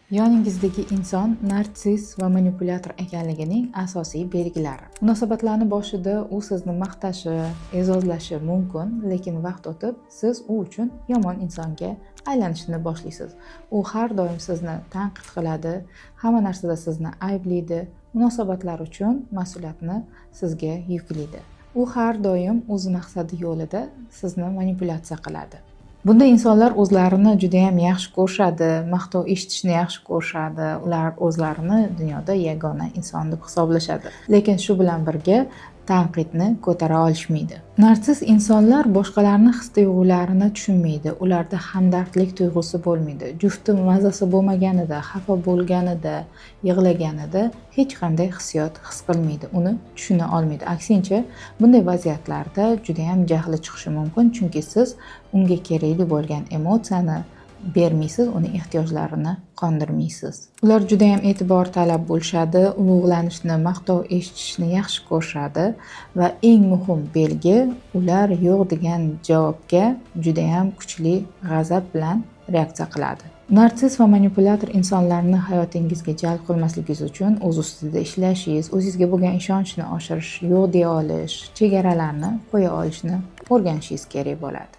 Yoningizdagi inson narsiss va manipulyator ekanligining asosiy belgilari. Munosabatlarni boshida u sizni maqtashi, e'zozlashi mumkin, lekin vaqt o'tib siz u uchun yomon insonga aylanishni boshlaysiz. U har doim sizni tanqid qiladi, hamma narsada sizni ayblaydi, munosabatlar uchun mas'uliyatni sizga yuklaydi. U har doim o'z maqsadi yo'lida sizni manipulyatsiya qiladi. Bunday insonlar o'zlarini juda ham yaxshi ko'rishadi, maqtov eshitishni yaxshi ko'rishadi. Ular o'zlarini dunyoda yagona inson deb hisoblashadi. Lekin shu bilan birga tanqidni ko'tara olishmaydi. Narsiss insonlar boshqalarning his-tuyg'ularini tushunmaydi. Ularda hamdardlik tuyg'usi bo'lmaydi. Jufti mazasi bo'lmaganida, xafa bo'lganida, yig'laganida hech qanday hissiyot his qilmaydi, uni tushuna olmaydi. Aksincha, bunday vaziyatlarda juda ham jahli chiqishi mumkin, chunki siz unga kerakli bo'lgan emotsiyani bermaysiz, uni ehtiyojlarini qondirmaysiz. Ular juda ham e'tibor talab bo'lishadi, ulug'lanishni, maqtov eshitishni yaxshi ko'rishadi va eng muhim belgi, ular yo'q degan javobga juda ham kuchli g'azab bilan reaksiya qiladi. Narsiss va manipulyator insonlarni hayotingizga jalb qilmasligingiz uchun o'z ustida ishlashingiz, o'zingizga bo'lgan ishonchni oshirish, yo'q deya olish, chegaralarni qo'ya olishni o'rganishingiz kerak bo'ladi.